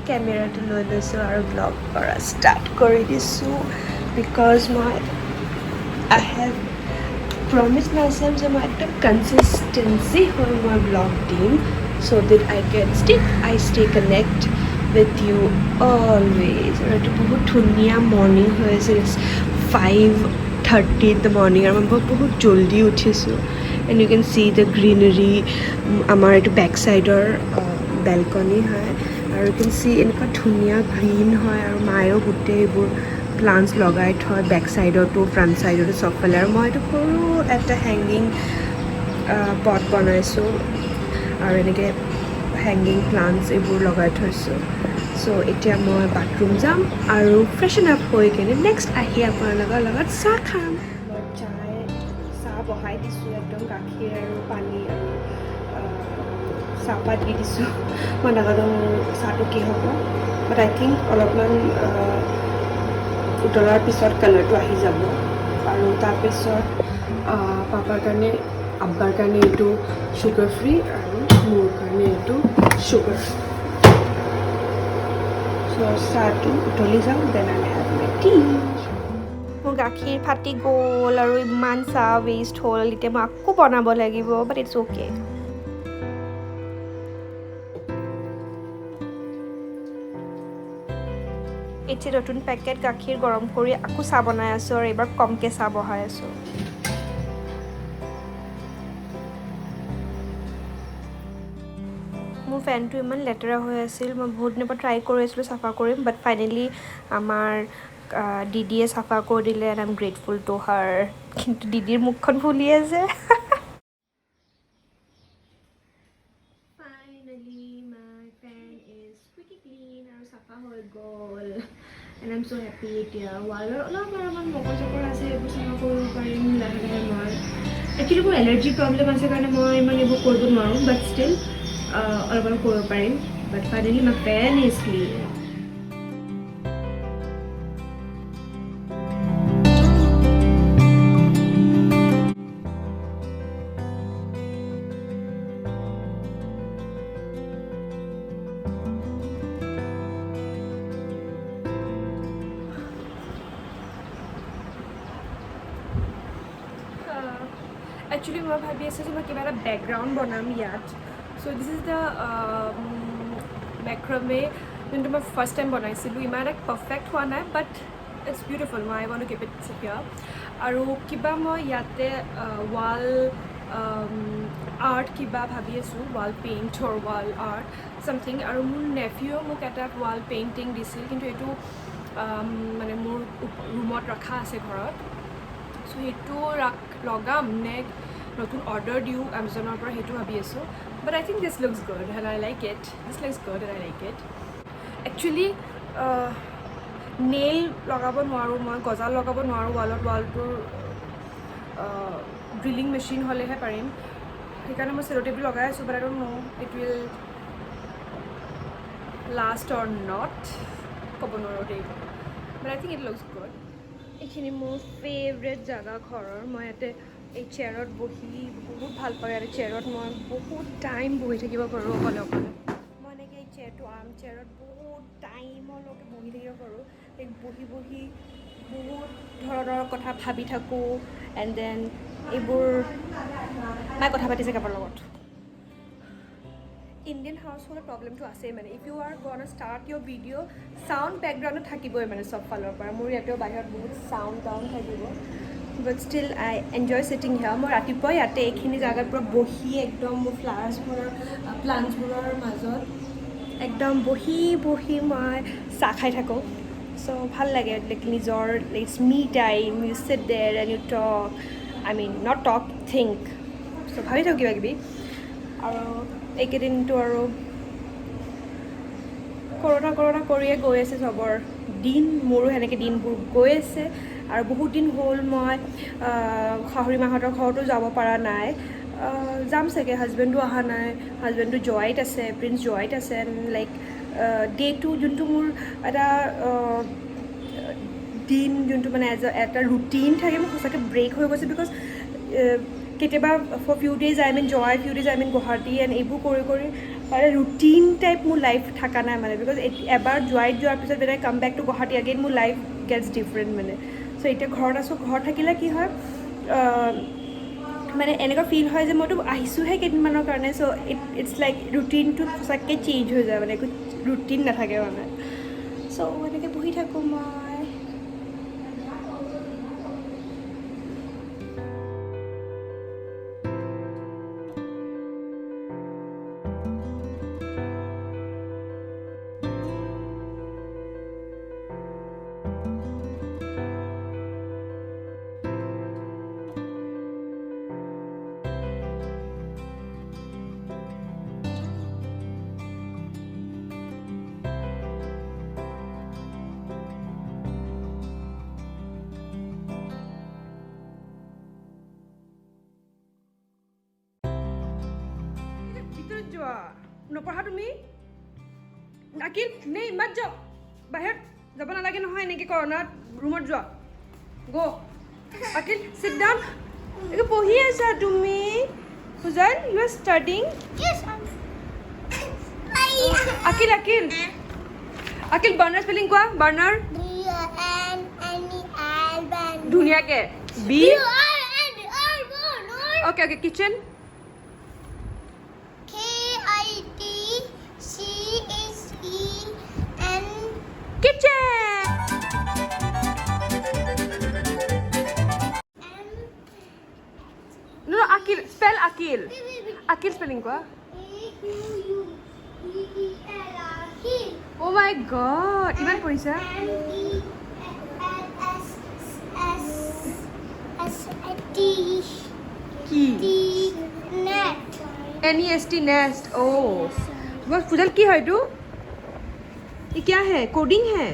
কেমেৰাটো লৈ লৈছোঁ আৰু ব্লগ কৰা ষ্টাৰ্ট কৰি দিছোঁ বিকজ মই আই হেভ প্ৰমিছ মাইছেল্ফ যে মই একদম কনচিষ্টেঞ্চি হৈ মই ব্লগ দিম so' that I stay connect with you always আৰু এইটো বহুত ধুনীয়া মৰ্ণিং হৈ আছে 5:30 ইন দ্য মৰ্ণিং আৰু মই বহুত জল্দি উঠিছোঁ and you can see the greenery আমাৰ এইটো বেক চাইডৰ বেলকনি হয় আৰু ইউ কেন চি এনেকুৱা ধুনীয়া গ্ৰীণ হয় আৰু মায়েও গোটেই এইবোৰ প্লাণ্টছ লগাই থয় বেক চাইডতো ফ্ৰণ্ট চাইডতো চবফালে আৰু মই এইটো সৰু এটা হেংগিং পট বনাইছোঁ আৰু এনেকৈ হেংগিং প্লাণ্টছ এইবোৰ লগাই থৈছোঁ চ' এতিয়া মই বাথৰুম যাম আৰু ফ্ৰেছন আপ হৈ কিনে নেক্সট আহি আপোনালোকৰ লগত চাহ খাম মই চাহ বহাই দিছোঁ একদম গাখীৰ আৰু পানী আৰু চাহপাত দি দিছোঁ মই নাজানো চাহটো কি হ'ব বাট আই থিংক অলপমান উতলাৰ পিছত কালাৰটো আহি যাব আৰু তাৰপিছত পাপাৰ কাৰণে আব্বাৰ কাৰণে এইটো চুগাৰ ফ্ৰী আৰু মোৰ কাৰণে এইটো চুগাৰ চ' চাহটো উতলি যাওঁ then I have my tea মোৰ গাখীৰ ফাটি গ'ল আৰু ইমান চাহ ৱেষ্ট হ'ল এতিয়া মই আকৌ বনাব লাগিব বাট ইটছ অ'কে এতিয়া নতুন পেকেট গাখীৰ গৰম কৰি আকৌ চাহ বনাই আছোঁ আৰু এইবাৰ কমকৈ চাহ বহাই আছোঁ মোৰ ফেনটো ইমান লেতেৰা হৈ আছিল মই বহুত দিনৰ পৰা ট্ৰাই কৰি আছিলোঁ চাফা কৰিম বাট ফাইনেলি আমাৰ দিদিয়ে চাফা কৰি দিলে and I M grateful two হাৰ কিন্তু দিদিৰ মুখখন ফুলি আছে finally my fan is pretty clean আৰু চাফা হৈ গ'ল and I M so' happy এতিয়া ৱালৰ অলপমান মকৰ চকৰ আছে এইবোৰ চাফা কৰিব পাৰিম লাহে লাহে মই একচুৱেলি মোৰ এলাৰ্জি প্ৰব্লেম আছে কাৰণে মই ইমান এইবোৰ কৰিব নোৱাৰোঁ বাট ষ্টিল অলপমান কৰিব পাৰিম but finally my fan is clean actually মই ভাবি আছোঁ যে মই কিবা এটা বেকগ্ৰাউণ্ড বনাম ইয়াত চ' দিছ ইজ দ্য মেক্ৰমে যোনটো মই ফাৰ্ষ্ট টাইম বনাইছিলোঁ ইমান এটা পাৰফেক্ট হোৱা নাই বাট ইটছ বিউটিফুল মই I want to keep it secure আৰু কিবা মই ইয়াতে ৱাল আৰ্ট কিবা ভাবি আছোঁ wall paint or wall art something আৰু মোৰ নেফিও মোক এটা ৱাল পেইণ্টিং দিছিল কিন্তু এইটো মানে মোৰ ৰুমত ৰখা আছে ঘৰত চ' সেইটো লগাম নে নতুন অৰ্ডাৰ দিওঁ এমাজনৰ পৰা সেইটো ভাবি আছোঁ but I think this looks good and I like it actually nail লগাব নোৱাৰোঁ মই গজাল লগাব নোৱাৰোঁ ৱালটোৰ ড্ৰিলিং মেচিন হ'লেহে পাৰিম সেইকাৰণে মই চেলো টেপ লগাই আছোঁ but I don't know' it will last or not ক'ব নোৱাৰোঁ দেই but I think it looks good এইখিনি মোৰ ফেভৰেট জেগা ঘৰৰ মই ইয়াতে এই চেয়াৰত বহি বহুত ভাল পাওঁ ইয়াতে চেয়াৰত মই বহুত টাইম বহি থাকিব পাৰোঁ অকলে মই এনেকৈ এই চেয়াৰটো আৰ্ম চেয়াৰত বহুত টাইমলৈকে বহি থাকিব পাৰোঁ বহি বহুত ধৰণৰ কথা ভাবি থাকোঁ এণ্ড দেন এইবোৰ মায়ে কথা পাতিছে কাৰোবাৰ লগত ইণ্ডিয়ান হাউচ হ'লৰ প্ৰব্লেমটো আছেই মানে ইফ ইউ আৰ গন ষ্টাৰ্ট ইয়ৰ ভিডিঅ' চাউণ্ড বেকগ্ৰাউণ্ডত থাকিবই মানে চব ফালৰ পৰা মোৰ ইয়াতেও বাহিৰত বহুত চাউণ্ড থাকিব but still I enjoy sitting here মই ৰাতিপুৱা ইয়াতে এইখিনি জেগাত পৰা বহি একদম মোৰ প্লাণ্টছবোৰৰ মাজত একদম বহি মই চাহ খাই থাকোঁ চ' ভাল লাগে লাইক নিজৰ it's me time you sit there and you talk I mean not talk think so' ভাবি থাকোঁ কিবা কিবি আৰু এইকেইদিনটো আৰু কৰোণা কৰিয়ে গৈ আছে চবৰ দিন মোৰো সেনেকৈ দিনবোৰ গৈ আছে আৰু বহুত দিন হ'ল মই শাহুৰী মাহঁতৰ ঘৰতো যাব পৰা নাই যাম চাগে হাজবেণ্ডো অহা নাই হাজবেণ্ডটো জোৱাইত আছে প্ৰিন্স জোৱাইত আছে লাইক ডে' যোনটো মোৰ এটা দিন যোনটো মানে এটা ৰুটিন থাকে মোৰ সঁচাকৈ ব্ৰেক হৈ গৈছে বিকজ কেতিয়াবা for few days I mean Joy, few days I mean Guwahati, and এইবোৰ কৰি কৰি মানে ৰুটিন টাইপ মোৰ লাইফ থকা নাই মানে, বিকজ এবাৰ যোৱাৰ পিছত when I come back to Guwahati again মোৰ লাইফ গেটছ ডিফাৰেণ্ট মানে। চ' এতিয়া ঘৰত আছোঁ, ঘৰত থাকিলে কি হয় মানে এনেকুৱা ফিল হয় যে মইতো আহিছোঁহে কেইদিনমানৰ কাৰণে, চ' ইটছ লাইক ৰুটিনটো সঁচাকৈ চেঞ্জ হৈ যায় মানে, একো ৰুটিন নাথাকে মানে। চ' এনেকৈ বহি থাকোঁ মই। ভিতৰত যোৱা, নপঢ়া তুমি? আকিল নেই মাত যাও, বাহিৰত যাব নালাগে নহয়, এনেকৈ কৰ্ণাৰত ৰুমত যোৱা, গ' আকিল চিট ডাউন। একো পঢ়ি আছা তুমি? Sujal, you are studying? Akil Akil Akil burner spelling কোৱা, বাৰ্ণাৰ ধুনীয়াকৈ B. Okay okay, kitchen kitchen. No, Akil. Spell Akil. Akil spelling ko. Oh my God. Iman porisa? NEST nest. Oh. वो फुजल की है तू? ये क्या है? कोडिंग है?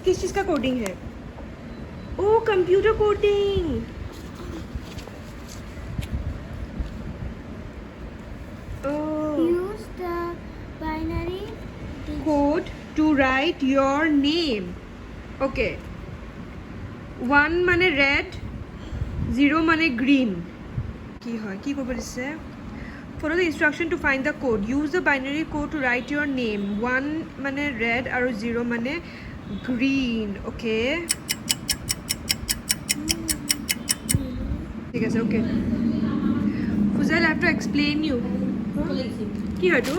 किस चीज़ का कोडिंग है? Oh, computer coding. Use the binary code to write your name. Okay. 1 माने red, 0 माने green. की है? की को बोलिसे? Follow the instruction to find the code. Use the binary code to write your name. 1 माने red और 0 माने green. Okay. ठीक है sir, okay. Fuzail, I have to explain you. কি হয় তো?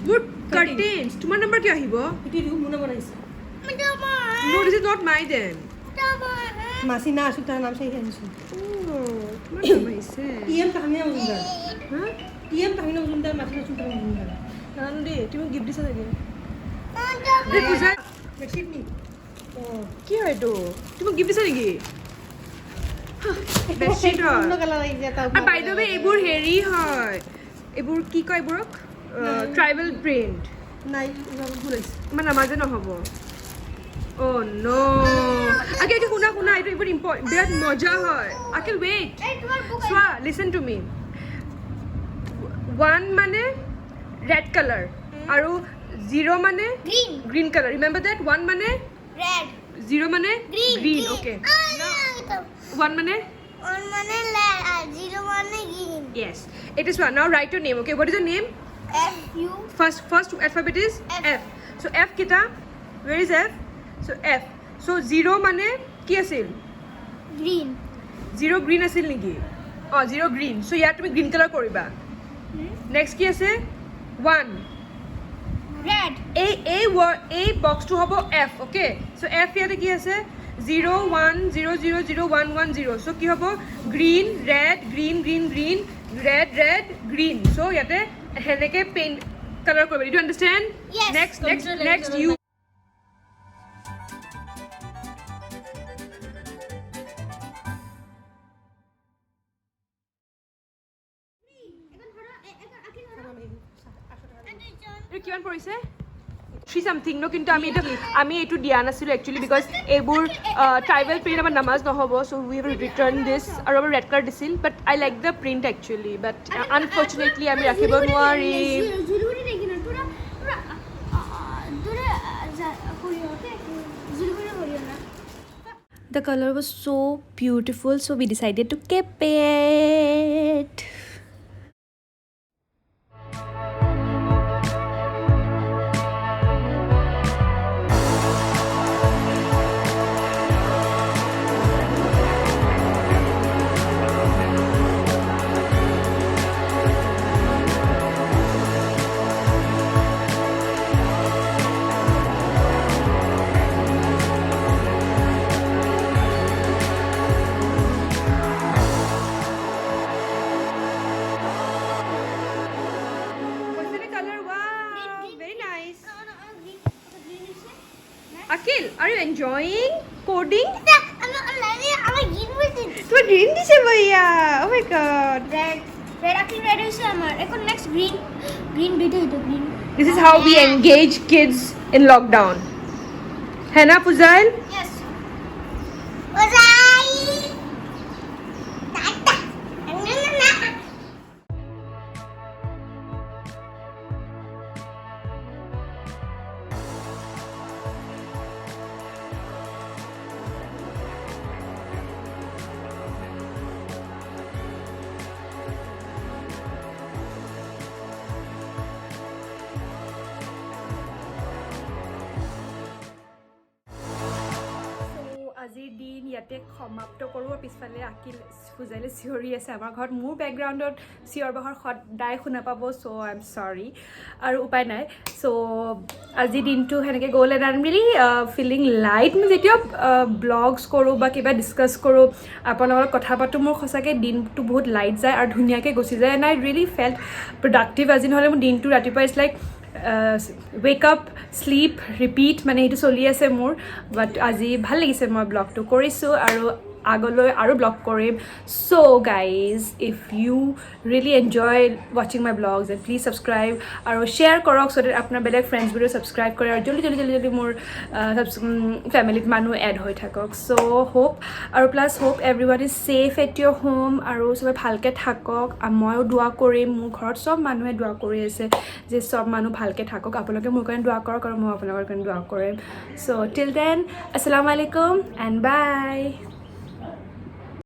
Wood curtains. তোমার নাম্বার কি আহিব? এটি রুম মনে বানাইছে। No, this is not my then. মাসি না আসুক তার নাম সেই আনছো। Oh, তোমার নাম আহিছে। টিএম তাহমিনা মজুমদার। হ্যাঁ? টিএম তাহমিনা মজুমদার, মাসি না সুন্দর মজুমদার। জানো দে, তুমি গিফট দিছা চাগে। দে পূজা, বেডশিট নি। ও কি হয় তো? তুমি গিফট দিছা নেকি? বেডশিট হয়। অন্য কালার আই যেটা। আর বাই দ্য ওয়ে এইবোৰ হেৰি হয়। এইবোৰ কি কয় এইবোৰক? Tribal print. নাই ভুল হৈছে। মানে নামাজে নহ'ব। Oh no. Akil, শুনা এইটো বহুত ইম্পৰ্টেণ্ট, বিৰাট মজা হয়। Akil, wait. চোৱা, listen to me. 1 মানে red color আৰু 0 মানে green color. Remember that? 1 মানে red 0 মানে green. Okay. 1 মানে 1 মানে red আর 0 মানে green. yes. It is one. Now write your name. Okay. What is your name? FU. First alphabet is F. F. So F kita. Where is F? So F. So 0 মানে কি আছিল? Green. 0 green আছিল নেকি? 0 green. So ইয়াত তুমি green color কৰিবা. Next কি আছে? 1. Red. এই বক্সটো হ'ব F. Okay. So F ইয়াতে কি আছে? 0 1 0 0 0 1 1 0. So কি হ'ব? Green, red, green, green, green, red, red, green. So ইয়াতে হেনেকে পেইন্ট color কৰিবা. Did you understand? Yes. Next you. কিমান পৰিছে? 3 something no, কিন্তু আমি এইটো দিয়া নাছিলোঁ একচুৱেলি, বিকজ এইবোৰ ট্ৰাইবেল প্ৰিণ্ট আমাৰ নামাজ নহ'ব, চ' উই হেভ ৰিটাৰ্ণ দিছ, আৰু আমাৰ ৰেড কাৰ্ড দিছিল, but I like the print actually, but unfortunately আমি ৰাখিব নোৱাৰিম। The color was so beautiful, so we decided to keep it. Was it a color? Wow, very nice. Akil, are you enjoying coding? আমার green বলতে তোমার green দিছে ভাইয়া, oh my god. Red আকিল red হইছে আমার এখন নেক্সট গ্রিন দুইটা হইতো green This is how we engage kids in lockdown. Hana Puzail? Yes. Ozai. Tata. Na. আজিৰ দিন ইয়াতে সমাপ্ত কৰোঁ। পিছফালে আকিল পুজাইলে চিঞৰি আছে আমাৰ ঘৰত। মোৰ বেকগ্ৰাউণ্ডত চিঞৰ বাখৰ সদায় শুনা পাব, চ' আই এম চৰি, আৰু উপায় নাই। চ' আজিৰ দিনটো সেনেকৈ গ'ল and I am really feeling light. মই যেতিয়া ব্লগছ কৰোঁ বা কিবা ডিছকাছ কৰোঁ, আপোনালোকৰ লগত কথা পাতোঁ, মোৰ সঁচাকৈ দিনটো বহুত লাইট যায় আৰু ধুনীয়াকৈ গুচি যায় and I really felt productive. আজি নহ'লে মোৰ দিনটো ৰাতিপুৱা it's like wake up sleep repeat, মানে সেইটো চলি আছে মোৰ। বাট আজি ভাল লাগিছে, মই ব্লগটো কৰিছোঁ আৰু আগলৈ আৰু ব্লগ কৰিম। So' guys, if you really enjoy ৱাচিং my blogs and please subscribe আৰু শ্বেয়াৰ কৰক, চ' ডেট আপোনাৰ বেলেগ ফ্ৰেণ্ডছবোৰেও ছাবস্ক্ৰাইব কৰে আৰু জল্দি মোৰ ফেমিলিত মানুহ এড হৈ থাকক। চ' হোপ আৰু plus hope everyone is safe at your home আৰু চবে ভালকৈ থাকক। ময়ো দোৱা কৰিম, মোৰ ঘৰত চব মানুহে দোৱা কৰি আছে যে চব মানুহ ভালকৈ থাকক। আপোনালোকে মোৰ কাৰণে দোৱা কৰক আৰু মই আপোনালোকৰ কাৰণে দোৱা কৰিম। চ' টিল দেন, আসসালামু আলাইকুম এণ্ড বাই।